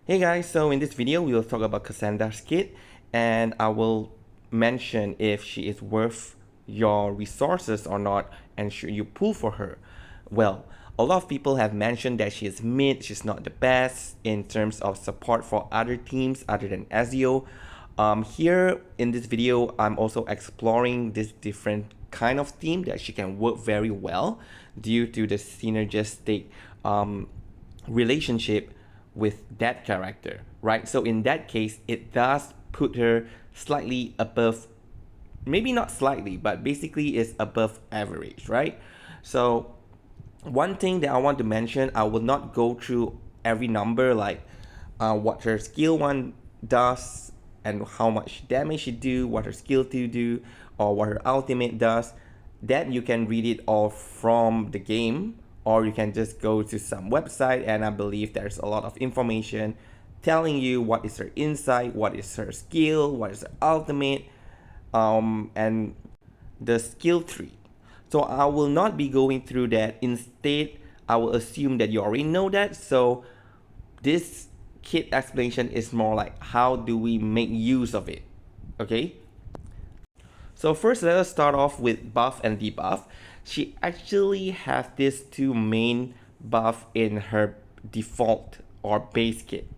Hey guys, so in this video we will talk about Kassandra's kit and I will mention if she is worth your resources or not and should you pull for her. Well, a lot of people have mentioned that she is mid, she's not the best in terms of support for other teams other than Ezio. Here in this video, I'm also exploring this different kind of team that she can work very well due to the synergistic relationship with that character, right? So in that case, it does put her slightly above, maybe not slightly, but basically is above average, right? So one thing that I want to mention, I will not go through every number like what her skill 1 does and how much damage she do, what her skill 2 do, or what her ultimate does. That you can read it all from the game, or you can just go to some website, and I believe there's a lot of information telling you what is her insight, what is her skill, what is her ultimate, and the skill tree. So I will not be going through that. Instead, I will assume that you already know that. So this kit explanation is more like how do we make use of it, okay? So first, let us start off with buff and debuff. She actually has these two main buff in her default or base kit,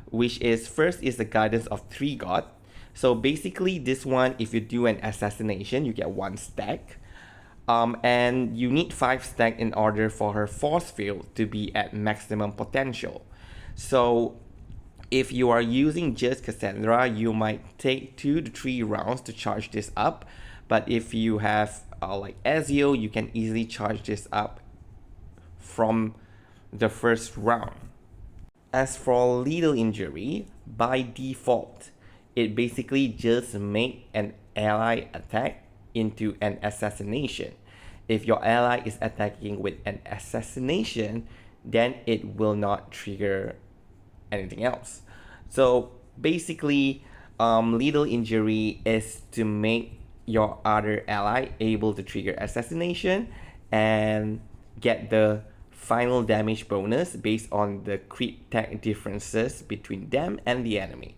which is first is the guidance of 3 god. So basically this one, if you do an assassination, you get 1 stack. And you need 5 stack in order for her force field to be at maximum potential. So if you are using just Kassandra, you might take 2 to 3 rounds to charge this up. But if you have like Ezio, you can easily charge this up from the first round. As for lethal injury, by default, it basically just makes an ally attack into an assassination. If your ally is attacking with an assassination, then it will not trigger anything else. So basically, lethal injury is to make your other ally able to trigger assassination and get the final damage bonus based on the crit tag differences between them and the enemy.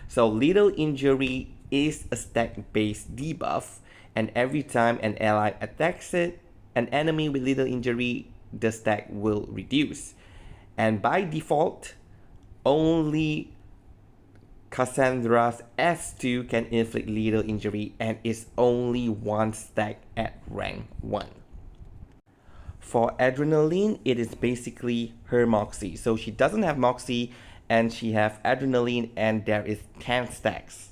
So lethal injury is a stack based debuff, and every time an ally attacks an enemy with lethal injury, the stack will reduce. And by default, only Kassandra's S2 can inflict lethal injury and is only 1 stack at rank 1. For Adrenaline, it is basically her Moxie. So she doesn't have Moxie and she have Adrenaline, and there is 10 stacks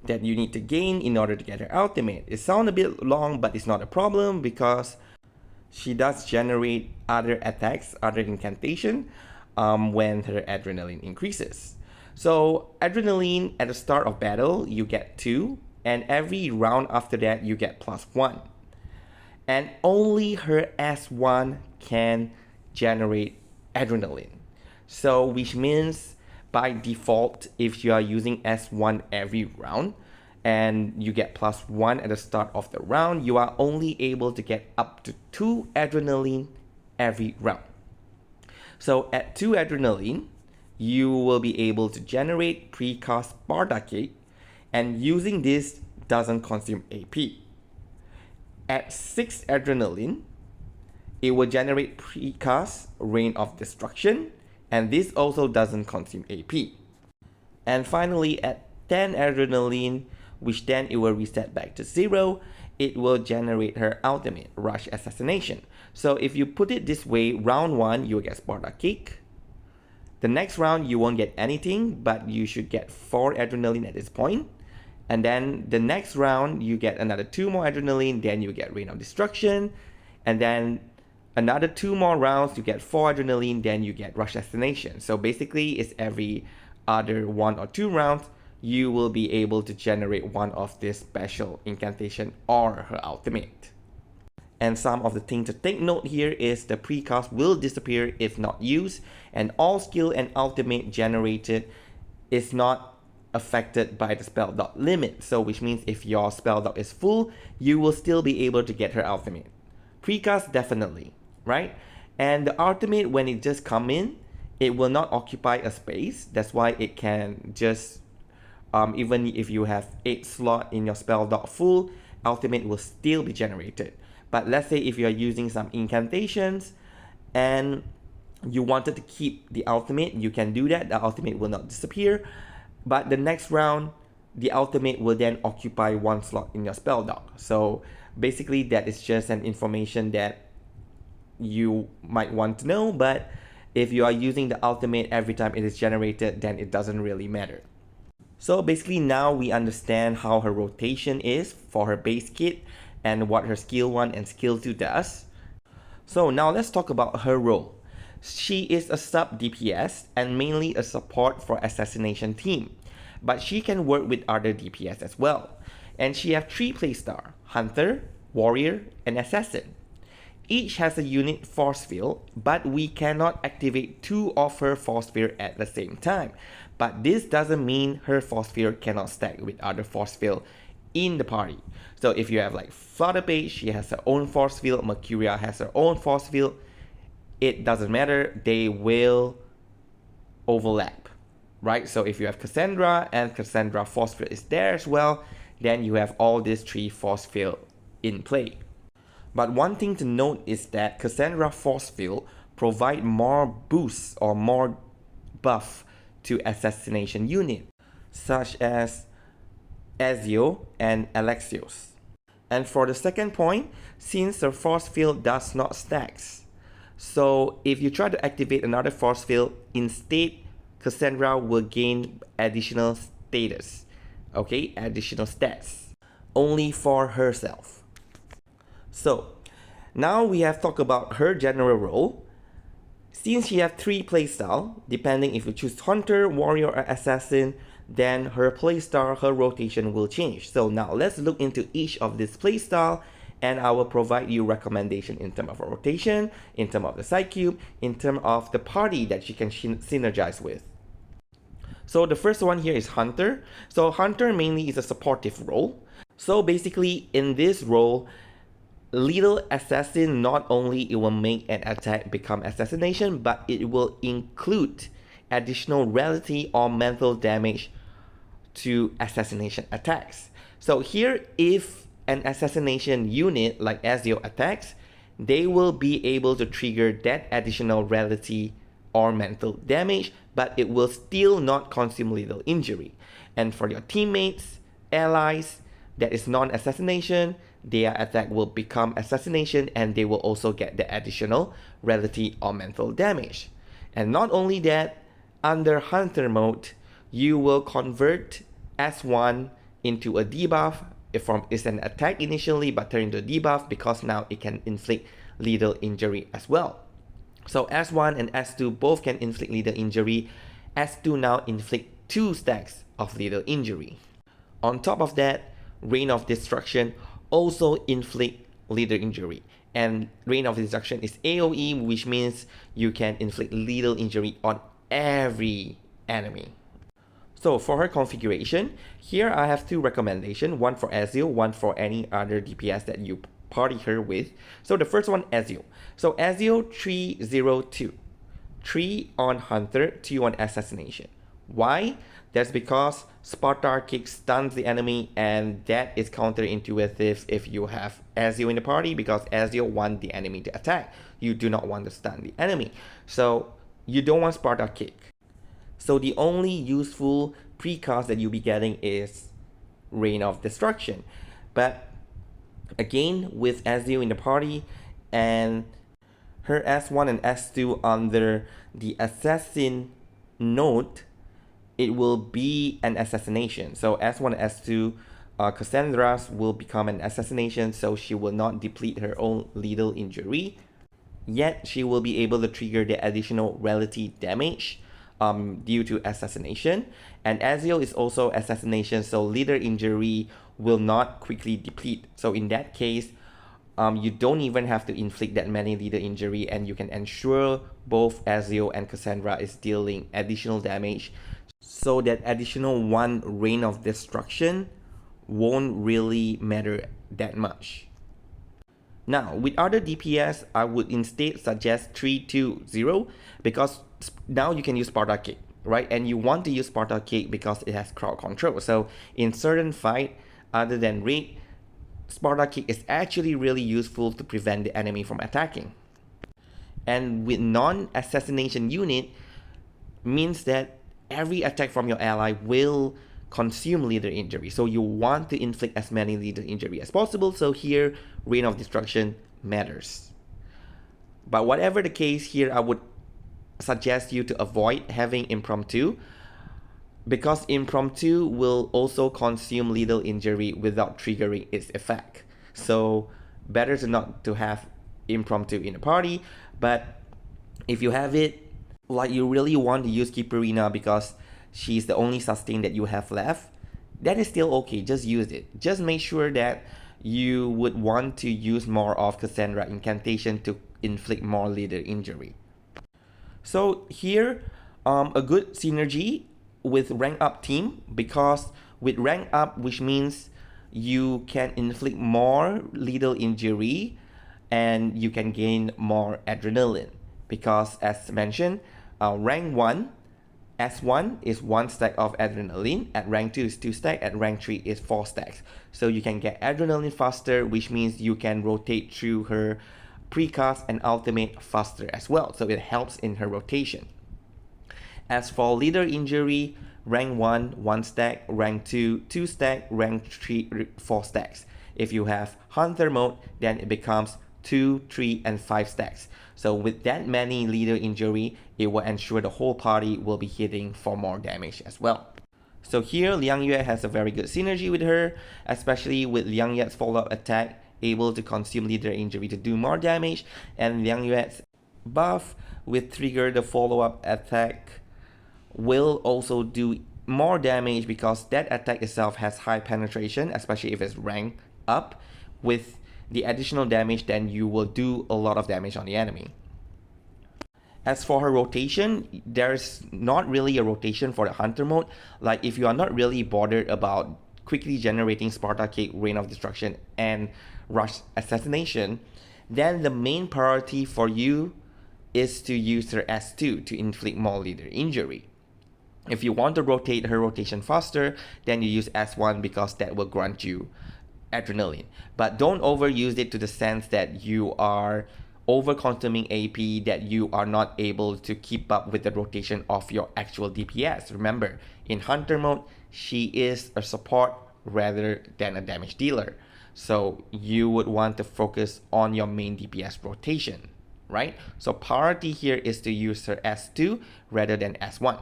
that you need to gain in order to get her ultimate. It sounds a bit long, but it's not a problem because she does generate other attacks, other incantation when her Adrenaline increases. So Adrenaline at the start of battle, you get 2, and every round after that, you get +1. And only her S1 can generate Adrenaline. So which means by default, if you are using S1 every round and you get +1 at the start of the round, you are only able to get up to 2 Adrenaline every round. So at 2 Adrenaline, you will be able to generate precast Barda, and using this doesn't consume AP. At 6 Adrenaline, it will generate precast Rain of Destruction, and this also doesn't consume AP. And finally, at 10 Adrenaline, which then it will reset back to 0, it will generate her ultimate, Rush Assassination. So if you put it this way, round 1, you'll get Sparta Kick. The next round, you won't get anything, but you should get 4 Adrenaline at this point. And then the next round, you get another 2 more Adrenaline, then you get Rain of Destruction. And then another 2 more rounds, you get 4 Adrenaline, then you get Rush Assassination. So basically, it's every other 1 or 2 rounds, you will be able to generate one of this special incantation or her ultimate. And some of the things to take note here is the precast will disappear if not used, and all skill and ultimate generated is not affected by the spell dot limit. So which means if your spell dot is full, you will still be able to get her ultimate. Precast definitely, right? And the ultimate, when it just come in, it will not occupy a space. That's why it can just, even if you have 8 slot in your spell dot full, ultimate will still be generated. But let's say if you are using some incantations and you wanted to keep the ultimate, you can do that. The ultimate will not disappear. But the next round, the ultimate will then occupy 1 slot in your spell dock. So basically that is just an information that you might want to know, but if you are using the ultimate every time it is generated, then it doesn't really matter. So basically now we understand how her rotation is for her base kit and what her skill 1 and skill 2 does. So now let's talk about her role. She is a sub DPS and mainly a support for assassination team, but she can work with other DPS as well. And she has 3 playstyle: Hunter, Warrior, and Assassin. Each has a unique force field, but we cannot activate 2 of her force field at the same time. But this doesn't mean her force field cannot stack with other force field in the party. So if you have like Flutter Page, she has her own force field, Mercuria has her own force field, it doesn't matter, they will overlap, right? So if you have Kassandra and Kassandra force field is there as well, then you have all these 3 force field in play. But one thing to note is that Kassandra force field provide more boosts or more buff to assassination unit, such as Ezio and Alexios. And for the second point, since the force field does not stacks, so if you try to activate another force field, instead Kassandra will gain additional status, okay, additional stats, only for herself. So now we have talked about her general role. Since she has 3 playstyle, depending if you choose Hunter, Warrior, or Assassin, then her playstyle, her rotation will change. So now let's look into each of these playstyle, and I will provide you recommendation in terms of rotation, in terms of the side cube, in terms of the party that you can synergize with. So the first one here is Hunter. So Hunter mainly is a supportive role. So basically in this role, Little Assassin, not only it will make an attack become assassination, but it will include additional reality or mental damage to assassination attacks. So here, if an assassination unit like Ezio attacks, they will be able to trigger that additional reality or mental damage, but it will still not consume lethal injury. And for your teammates, allies, that is non-assassination, their attack will become assassination and they will also get the additional reality or mental damage. And not only that, under Hunter mode, you will convert S1 into a debuff. It's an attack initially but turn into a debuff because now it can inflict lethal injury as well. So S1 and S2 both can inflict lethal injury. S2 now inflict 2 stacks of lethal injury. On top of that, Reign of Destruction also inflict lethal injury. And Reign of Destruction is AoE, which means you can inflict lethal injury on every enemy. So for her configuration, here I have 2 recommendations, one for Ezio, one for any other DPS that you party her with. So the first one, Ezio. So Ezio 302. 3 on Hunter, 2 on Assassination. Why? That's because Sparta Kick stuns the enemy, and that is counterintuitive if you have Ezio in the party, because Ezio wants the enemy to attack. You do not want to stun the enemy. So you don't want Sparta Kick. So the only useful precast that you'll be getting is Reign of Destruction. But again, with Ezio in the party and her S1 and S2 under the Assassin node, it will be an assassination. So S1 and S2, Kassandra's will become an assassination, so she will not deplete her own lethal injury. Yet she will be able to trigger the additional reality damage due to assassination. And Ezio is also assassination, so lethal injury will not quickly deplete. So in that case, you don't even have to inflict that many lethal injury, and you can ensure both Ezio and Kassandra is dealing additional damage, so that additional 1 Reign of Destruction won't really matter that much. Now, with other DPS, I would instead suggest 3-2-0 because now you can use Sparta Kick, right? And you want to use Sparta Kick because it has crowd control. So in certain fight, other than raid, Sparta Kick is actually really useful to prevent the enemy from attacking. And with non-assassination unit, means that every attack from your ally will consume leader injury. So you want to inflict as many leader injury as possible. So here, Reign of Destruction matters. But whatever the case here, I would suggest you to avoid having Impromptu, because Impromptu will also consume lethal injury without triggering its effect. So better to not to have Impromptu in a party. But if you have it, like you really want to use Kiparina because she's the only sustain that you have left, that is still okay. Just use it. Just make sure that you would want to use more of Kassandra incantation to inflict more leader injury. So here, a good synergy with rank up team, because with rank up, which means you can inflict more lethal injury and you can gain more adrenaline, because as mentioned, rank 1 S1 is 1 stack of adrenaline, at rank 2 is 2 stack, at rank 3 is 4 stacks. So you can get adrenaline faster, which means you can rotate through her precast and ultimate faster as well. So it helps in her rotation. As for leader injury, rank 1, 1 stack, rank 2, 2 stack, rank 3, 4 stacks. If you have Hunter mode, then it becomes 2, 3, and 5 stacks. So with that many leader injury, it will ensure the whole party will be hitting for more damage as well. So here, Liang Yue has a very good synergy with her, especially with Liang Yue's follow-up attack, able to consume leader injury to do more damage, and Liang Yue's buff with trigger the follow-up attack will also do more damage because that attack itself has high penetration, especially if it's ranked up. With the additional damage, then you will do a lot of damage on the enemy. As for her rotation, there's not really a rotation for the Hunter mode. Like if you are not really bothered about quickly generating Sparta Kick, Reign of Destruction, and Rush Assassination, then the main priority for you is to use her S2 to inflict more leader injury. If you want to rotate her rotation faster, then you use S1 because that will grant you adrenaline. But don't overuse it to the sense that you are over consuming AP, that you are not able to keep up with the rotation of your actual DPS. Remember, in Hunter mode, she is a support rather than a damage dealer. So you would want to focus on your main DPS rotation, right? So priority here is to use her S2 rather than S1.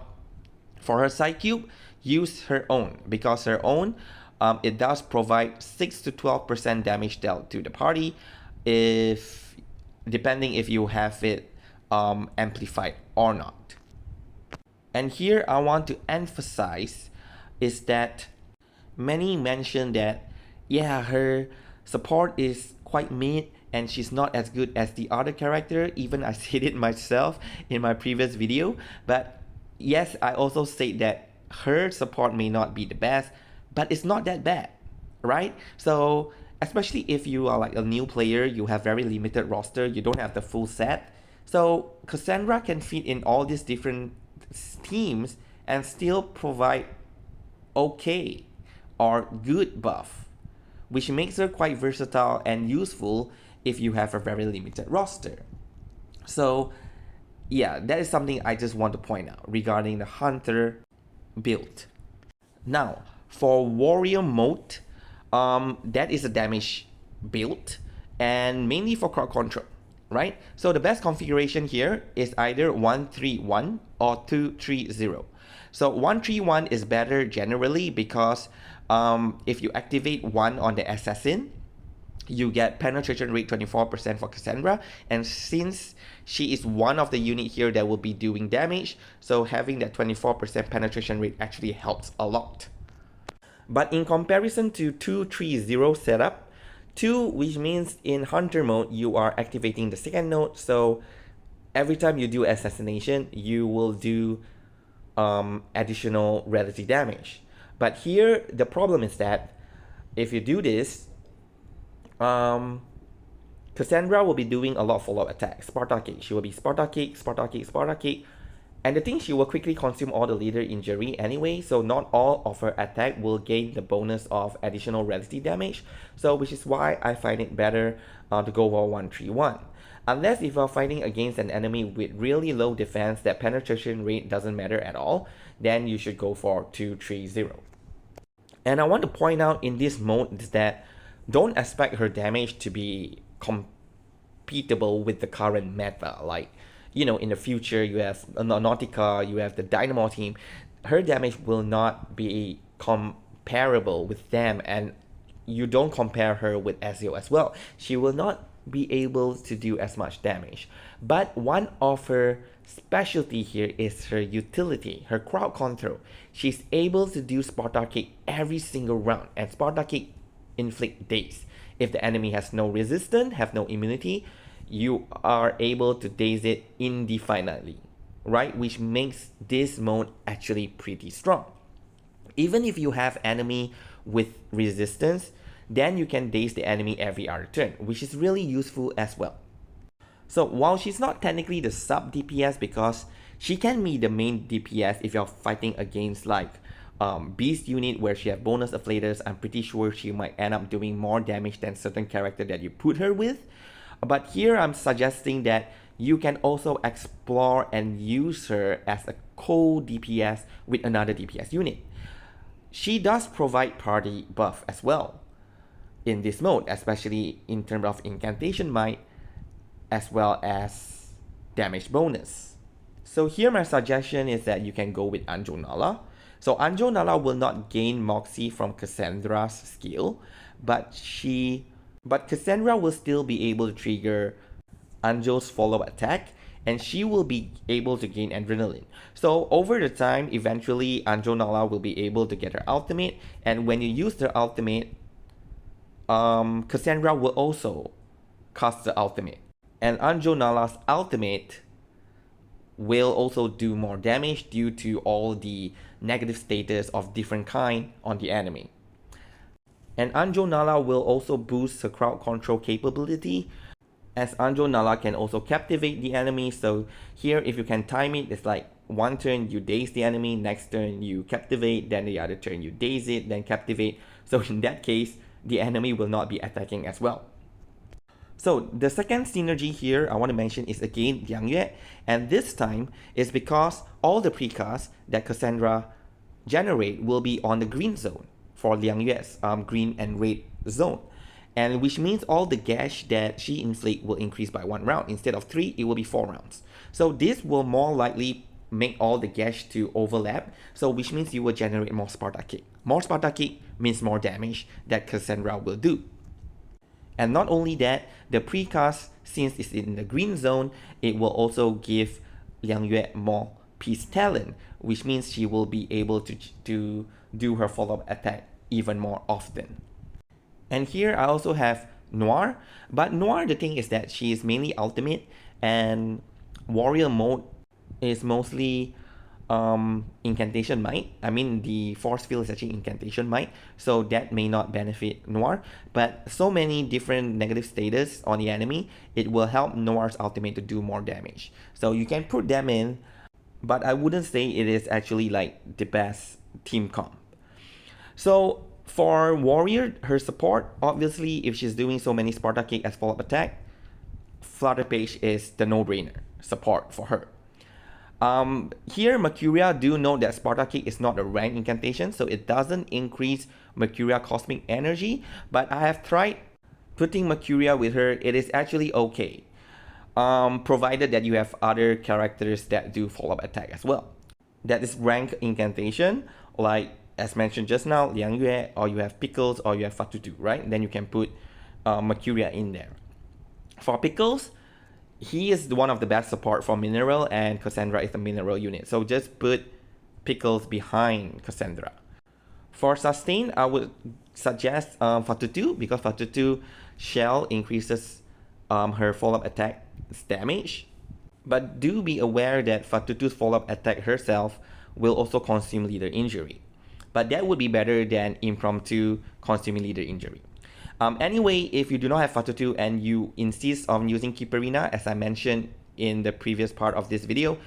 For her side cube, use her own, because her own, it does provide 6 to 12% damage dealt to the party, if depending if you have it amplified or not. And here I want to emphasize is that many mention that yeah, her support is quite mid and she's not as good as the other character. Even I said it myself in my previous video, but yes, I also say that her support may not be the best, but it's not that bad, right? So especially if you are like a new player, you have very limited roster, you don't have the full set. So Kassandra can fit in all these different teams and still provide okay or good buff, which makes her quite versatile and useful if you have a very limited roster. So yeah, that is something I just want to point out regarding the Hunter build. Now, for Warrior mode, that is a damage build and mainly for crowd control, right? So the best configuration here is either 1-3-1 or 2-3-0. So 1-3-1 is better generally because if you activate 1 on the assassin, you get penetration rate 24% for Kassandra, and since she is one of the unit here that will be doing damage, so having that 24% penetration rate actually helps a lot. But in comparison to 2-3-0 setup, 2, which means in Hunter mode you are activating the second node, so every time you do assassination you will do additional relative damage. But here the problem is that if you do this, Kassandra will be doing a lot of follow-up attacks. Sparta kick. She will be Sparta kick, Sparta kick, Sparta kick. And the thing, she will quickly consume all the leader injury anyway, so not all of her attack will gain the bonus of additional relative damage. So which is why I find it better to go for 131. Unless if you're fighting against an enemy with really low defense that penetration rate doesn't matter at all, then you should go for 230. And I want to point out in this mode is that don't expect her damage to be compatible with the current meta. Like, you know, in the future you have Nautica, you have the Dynamo team. Her damage will not be comparable with them, and you don't compare her with Ezio as well. She will not be able to do as much damage. But one of her specialty here is her utility, her crowd control. She's able to do Sparta kick every single round, and Sparta kick inflict daze. If the enemy has no resistance, have no immunity, you are able to daze it indefinitely, right? Which makes this mode actually pretty strong. Even if you have enemy with resistance, then you can daze the enemy every other turn, which is really useful as well. So while she's not technically the sub DPS, because she can be the main DPS if you're fighting against like beast unit where she have bonus afflators, I'm pretty sure she might end up doing more damage than certain character that you put her with. But here I'm suggesting that you can also explore and use her as a co-DPS with another DPS unit. She does provide party buff as well in this mode, especially in terms of incantation might as well as damage bonus. So here my suggestion is that you can go with Anjo Nala. So Anjo Nala will not gain Moxie from Kassandra's skill, but Kassandra will still be able to trigger Anjo's follow-up attack, and she will be able to gain adrenaline. So over the time, eventually Anjo Nala will be able to get her ultimate, and when you use her ultimate, Kassandra will also cast the ultimate. And Anjo Nala's ultimate will also do more damage due to all the negative status of different kind on the enemy. And Anjo Nala will also boost her crowd control capability, as Anjo Nala can also captivate the enemy. So here, if you can time it, it's like one turn you daze the enemy, next turn you captivate, then the other turn you daze it, then captivate. So in that case, the enemy will not be attacking as well. So the second synergy here I want to mention is again Liang Yue, and this time is because all the precasts that Kassandra generate will be on the green zone for Liang Yue's green and red zone, and which means all the gash that she inflict will increase by 1 round. Instead of 3, it will be 4 rounds. So this will more likely make all the gash to overlap, so which means you will generate more Sparta kick. More Sparta kick means more damage that Kassandra will do. And not only that, the precast, since it's in the green zone, it will also give Liang Yue more peace talent, which means she will be able to do her follow-up attack even more often. And here I also have Noir, but Noir, the thing is that she is mainly ultimate, and warrior mode is mostly incantation might. I mean, the force field is actually incantation might, so that may not benefit Noir, but so many different negative status on the enemy, it will help Noir's ultimate to do more damage. So you can put them in, but I wouldn't say it is actually like the best team comp. So for warrior, her support, obviously if she's doing so many Sparta kick as follow-up attack, Flutter Page is the no-brainer support for her. Here, Mercuria, do note that Sparta Kick is not a rank incantation, so it doesn't increase Mercuria cosmic energy, but I have tried putting Mercuria with her. It is actually okay, provided that you have other characters that do follow-up attack as well. That is rank incantation, like as mentioned just now, Liang Yue, or you have Pickles, or you have Fatutu, right? Then you can put Mercuria in there. For Pickles, he is one of the best support for Mineral, and Kassandra is a Mineral unit. So just put Pickles behind Kassandra. For Sustain, I would suggest Fatutu, because Fatutu Shell increases her follow-up attack damage. But do be aware that Fatutu's follow-up attack herself will also consume leader injury. But that would be better than impromptu consuming leader injury. Anyway, if you do not have Fatu 2 and you insist on using Keeperina, as I mentioned in the previous part of this video,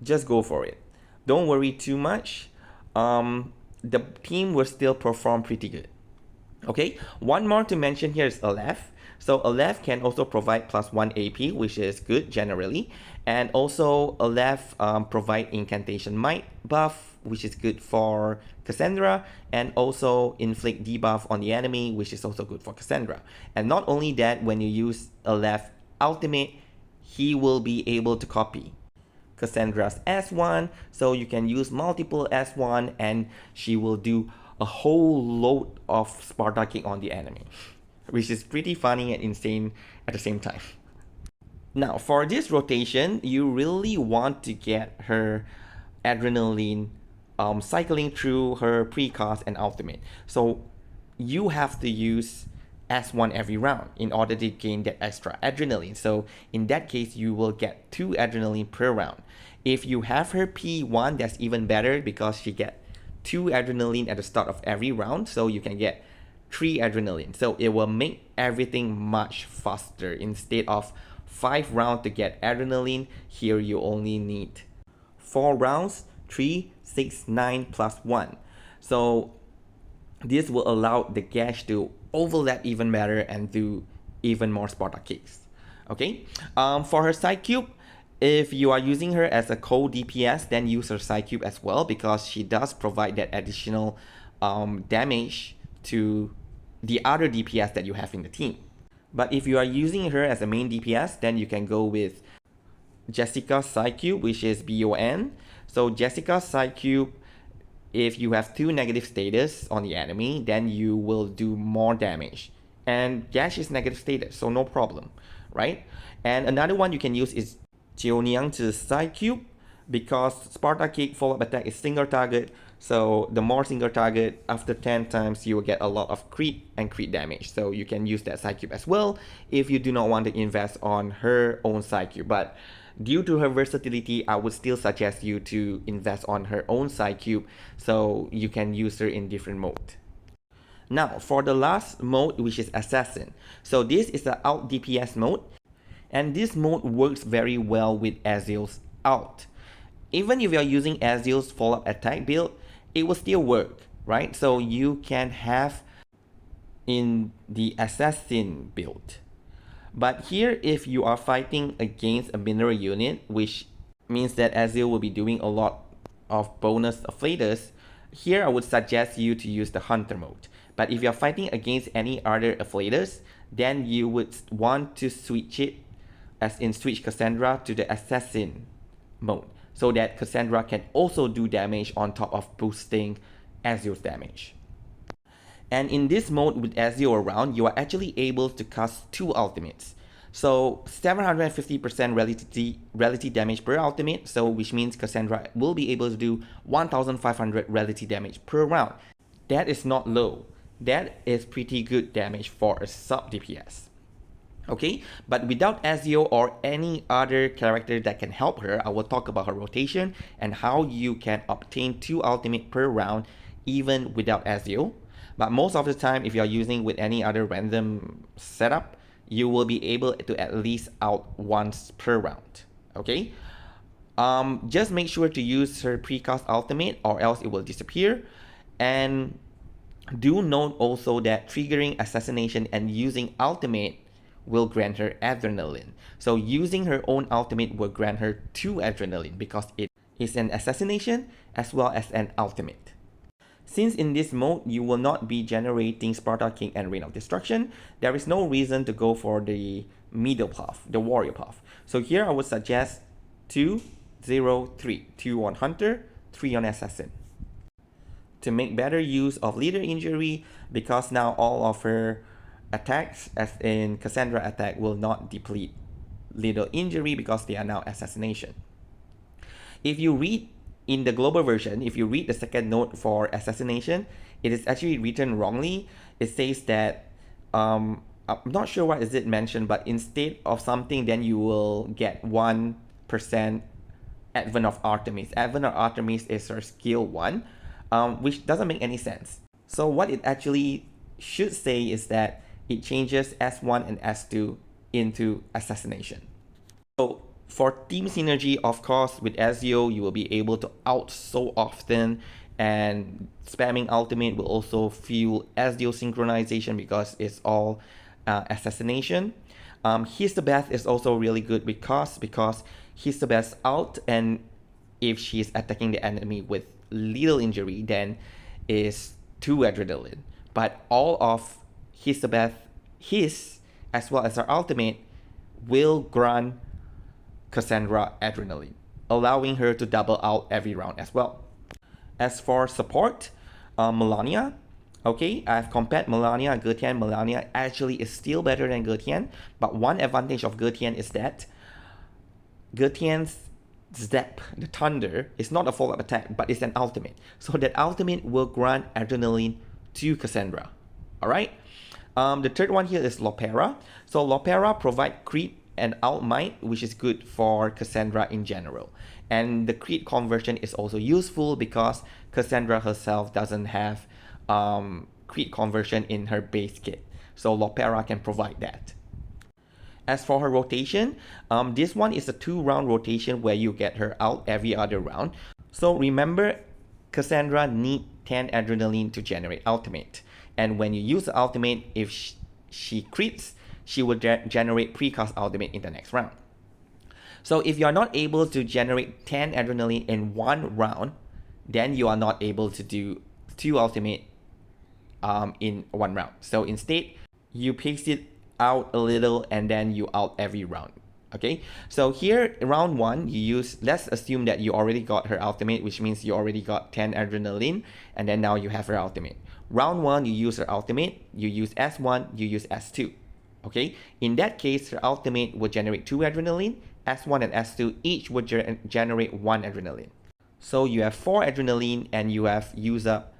just go for it. Don't worry too much. The team will still perform pretty good. Okay, one more to mention here is Aleph. So Aleph can also provide +1 AP, which is good generally. And also Aleph provide Incantation Might buff, which is good for Kassandra. And also inflict debuff on the enemy, which is also good for Kassandra. And not only that, when you use Aleph ultimate, he will be able to copy Kassandra's S1, so you can use multiple S1 and she will do a whole load of Sparta kick on the enemy, which is pretty funny and insane at the same time. Now, for this rotation, you really want to get her adrenaline cycling through her precast and ultimate. So you have to use S1 every round in order to gain that extra adrenaline. So in that case, you will get 2 adrenaline per round. If you have her P1, that's even better because she get 2 adrenaline at the start of every round, so you can get 3 adrenaline. So it will make everything much faster. Instead of 5 rounds to get adrenaline, here you only need 4 rounds, 3, 6, 9 plus 1. So this will allow the gash to overlap even better and do even more Sparta kicks. Okay, for her side cube, if you are using her as a co-DPS, then use her side cube as well because she does provide that additional damage to the other DPS that you have in the team. But if you are using her as a main DPS, then you can go with Jessica's side cube, which is BON. So Jessica's side cube, if you have 2 negative status on the enemy, then you will do more damage. And Gash is negative status, so no problem, right? And another one you can use is Jioniang's side cube, because Sparta Kick follow-up attack is single target, so the more single target, after 10 times you will get a lot of crit and crit damage. So you can use that side cube as well if you do not want to invest on her own side cube. But due to her versatility, I would still suggest you to invest on her own side cube so you can use her in different mode. Now, for the last mode, which is Assassin. So this is the alt DPS mode, and this mode works very well with Ezreal's ult. Even if you're using Ezreal's follow-up attack build, it will still work, right? So you can have in the Assassin build. But here, if you are fighting against a mineral unit, which means that Ezreal will be doing a lot of bonus afflators, here I would suggest you to use the Hunter mode. But if you're fighting against any other afflators, then you would want to switch it, as in switch Kassandra to the Assassin mode, so that Kassandra can also do damage on top of boosting Ezreal's damage. And in this mode with Ezreal around, you are actually able to cast 2 ultimates. So 750% relative damage per ultimate, so which means Kassandra will be able to do 1500 relative damage per round. That is not low. That is pretty good damage for a sub DPS. Okay, but without Ezreal or any other character that can help her, I will talk about her rotation and how you can obtain 2 ultimate per round even without Ezreal. But most of the time, if you are using with any other random setup, you will be able to at least out once per round. Okay, just make sure to use her precast ultimate or else it will disappear. And do note also that triggering assassination and using ultimate will grant her adrenaline. So using her own ultimate will grant her 2 adrenaline because it is an assassination as well as an ultimate. Since in this mode you will not be generating Sparta King and Reign of Destruction, there is no reason to go for the middle path, the warrior path. So here I would suggest 2, 0, 3. 2 on Hunter, 3 on Assassin. To make better use of leader injury, because now all of her attacks, as in Kassandra attack, will not deplete little injury because they are now assassination. If you read in the global version, if you read the second note for assassination, it is actually written wrongly. It says that, I'm not sure what is it mentioned, but instead of something, then you will get 1% Advent of Artemis. Advent of Artemis is her skill 1, which doesn't make any sense. So what it actually should say is that it changes S1 and S2 into assassination. So for team synergy, of course, with Ezio, you will be able to ult so often, and spamming ultimate will also fuel Ezio synchronization because it's all assassination. He's the best is also really good because he's the best ult, and if she's attacking the enemy with little injury, then is 2 adrenaline. But all of his the best, his as well as her ultimate will grant Kassandra adrenaline, allowing her to double out every round as well. As for support, Melania, okay, I've compared Melania and Getian. Melania actually is still better than Getian, but one advantage of Getian is that Getian's Zap, the Thunder, is not a follow-up attack, but it's an ultimate. So that ultimate will grant adrenaline to Kassandra. Alright? The third one here is Lopera. So Lopera provide creep and ult might, which is good for Kassandra in general. And the crit conversion is also useful because Kassandra herself doesn't have crit conversion in her base kit. So Lopera can provide that. As for her rotation, this one is a 2-round rotation where you get her out every other round. So remember, Kassandra need 10 adrenaline to generate ultimate. And when you use the ultimate, if she crits, she will generate precast ultimate in the next round. So if you are not able to generate 10 adrenaline in one round, then you are not able to do 2 ultimate in one round. So instead, you pace it out a little and then you out every round. Okay, so here round 1 you use, let's assume that you already got her ultimate, which means you already got 10 adrenaline, and then now you have her ultimate. Round 1 you use her ultimate, you use S1, you use S2. Okay, in that case her ultimate will generate 2 adrenaline, S1 and S2 each would generate 1 adrenaline. So you have 4 adrenaline and you have used up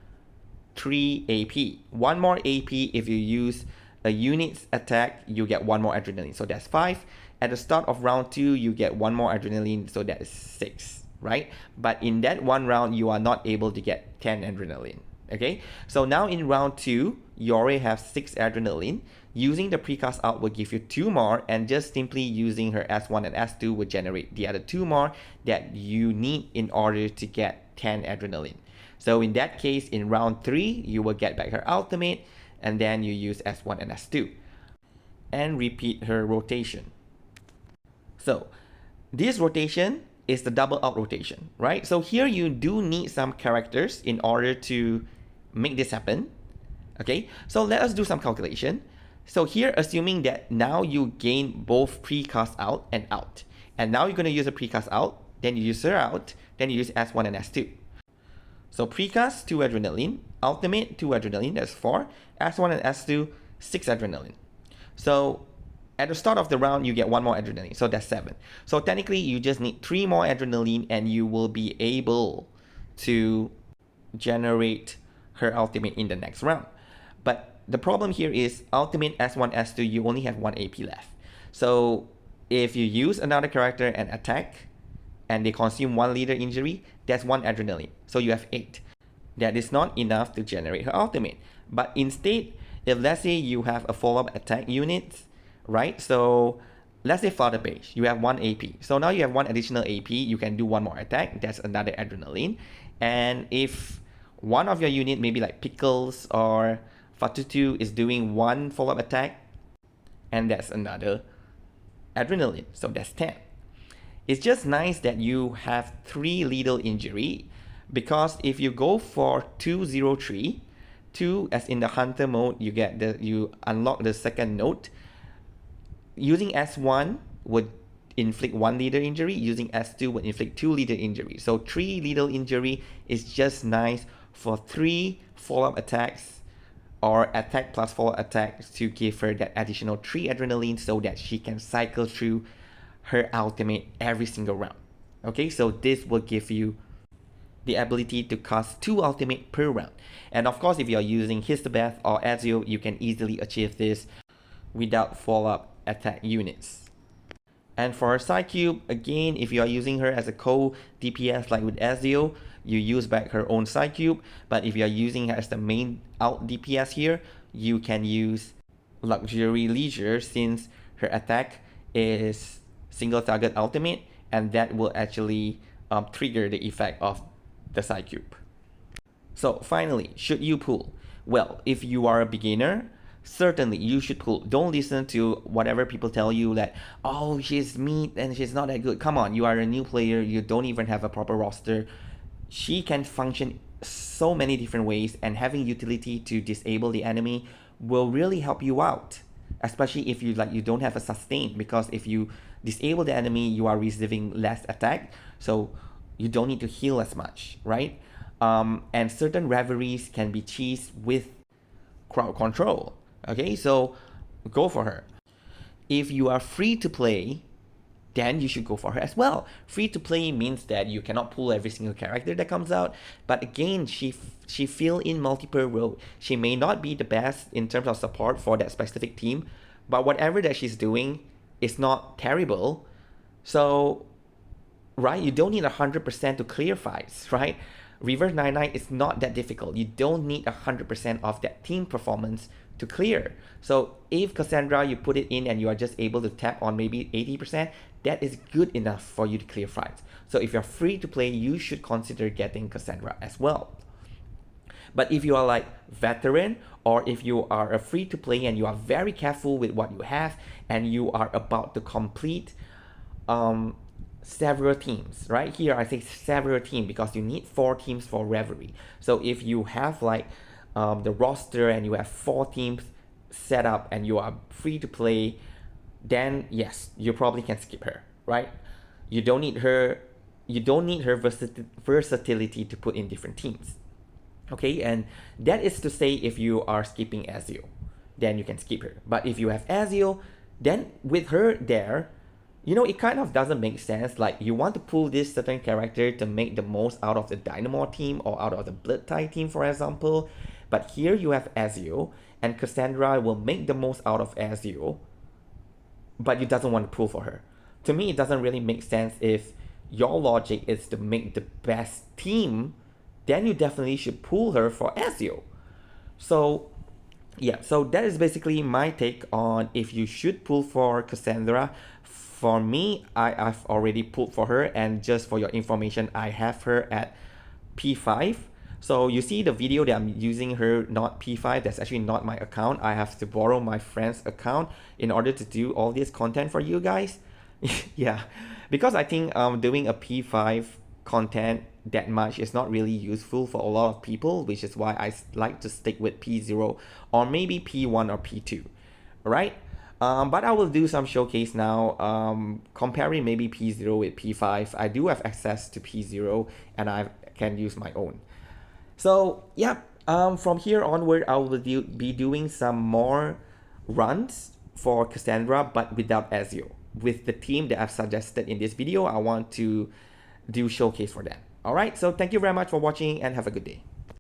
3 AP. 1 more AP if you use a unit's attack, you get 1 more adrenaline, so that's 5. At the start of round 2, you get 1 more adrenaline, so that is 6, right? But in that one round, you are not able to get 10 adrenaline, okay? So now in round 2, you already have 6 adrenaline. Using the precast out will give you 2 more, and just simply using her S1 and S2 will generate the other 2 more that you need in order to get 10 adrenaline. So in that case, in round 3, you will get back her ultimate, and then you use S1 and S2 and repeat her rotation. So this rotation is the double out rotation, right? So here you do need some characters in order to make this happen. Okay, so let us do some calculation. So here, assuming that now you gain both precast out and out, and now you're going to use a precast out, then you use her out, then you use S1 and S2. So precast 2 adrenaline, ultimate 2 adrenaline, that's 4, S1 and S2 6 adrenaline. So at the start of the round you get 1 more adrenaline, so that's 7. So technically you just need 3 more adrenaline and you will be able to generate her ultimate in the next round. But the problem here is ultimate S1, S2, you only have 1 AP left. So if you use another character and attack and they consume 1 leader injury, that's 1 adrenaline. So you have 8. That is not enough to generate her ultimate. But instead, if let's say you have a follow-up attack unit, right? So let's say Father Page, you have 1 AP. So now you have 1 additional AP, you can do 1 more attack, that's another adrenaline. And if one of your unit, maybe like Pickles or Fatutu, is doing 1 follow-up attack, and that's another adrenaline, so that's 10. It's just nice that you have 3 lethal injury, because if you go for 203, 2 as in the hunter mode, you unlock the second note. Using S1 would inflict 1 lethal injury, using S2 would inflict 2 lethal injury. So 3 lethal injury is just nice for 3 follow-up attacks or attack plus follow-up attacks to give her that additional 3 adrenaline so that she can cycle through her ultimate every single round. Okay, so this will give you the ability to cast 2 ultimate per round. And of course, if you are using Histobeth or Ezio, you can easily achieve this without follow-up attack units. And for her side cube, again, if you are using her as a co-DPS like with Ezio, you use back her own side cube. But if you are using her as the main out DPS here, you can use luxury leisure since her attack is single target ultimate, and that will actually trigger the effect of the side cube. So finally, should you pull? Well, if you are a beginner, certainly you should pull. Don't listen to whatever people tell you that, oh, she's meat and she's not that good. Come on, you are a new player, you don't even have a proper roster. She can function so many different ways, and having utility to disable the enemy will really help you out, especially if you don't have a sustain, because if you disable the enemy, you are receiving less attack, so you don't need to heal as much, right? And certain reveries can be cheesed with crowd control. Okay, so go for her. If you are free to play, then you should go for her as well. Free to play means that you cannot pull every single character that comes out, but again, she fill in multiple roles. She may not be the best in terms of support for that specific team, but whatever that she's doing is not terrible. So, right, you don't need 100% to clear fights, right? Reverse 99 is not that difficult. You don't need 100% of that team performance to clear. So if Kassandra, you put it in and you are just able to tap on maybe 80%, that is good enough for you to clear fights. So if you're free to play, you should consider getting Kassandra as well. But if you are like veteran, or if you are a free to play and you are very careful with what you have and you are about to complete several teams, right? Here I say several teams because you need 4 teams for Reverie. So if you have like the roster and you have 4 teams set up and you are free to play, then yes, you probably can skip her, right? You don't need her versatility to put in different teams. Okay, and that is to say if you are skipping Ezio, then you can skip her. But if you have Ezio, then with her there, it kind of doesn't make sense. Like, you want to pull this certain character to make the most out of the Dynamo team or out of the Blood Tie team, for example. But here you have Ezio, and Kassandra will make the most out of Ezio, but you doesn't want to pull for her. To me, it doesn't really make sense. If your logic is to make the best team, then you definitely should pull her for Ezio. So yeah, so that is basically my take on if you should pull for Kassandra. For me, I've already pulled for her, and just for your information, I have her at P5. So you see the video that I'm using her not P5, that's actually not my account. I have to borrow my friend's account in order to do all this content for you guys. Yeah, because I think doing a P5 content that much is not really useful for a lot of people, which is why I like to stick with P0 or maybe P1 or P2, right? But I will do some showcase now, comparing maybe P0 with P5. I do have access to P0 and I can use my own. So yeah, from here onward, I will be doing some more runs for Kassandra, but without Ezio. With the team that I've suggested in this video, I want to do showcase for them. Alright, so thank you very much for watching and have a good day.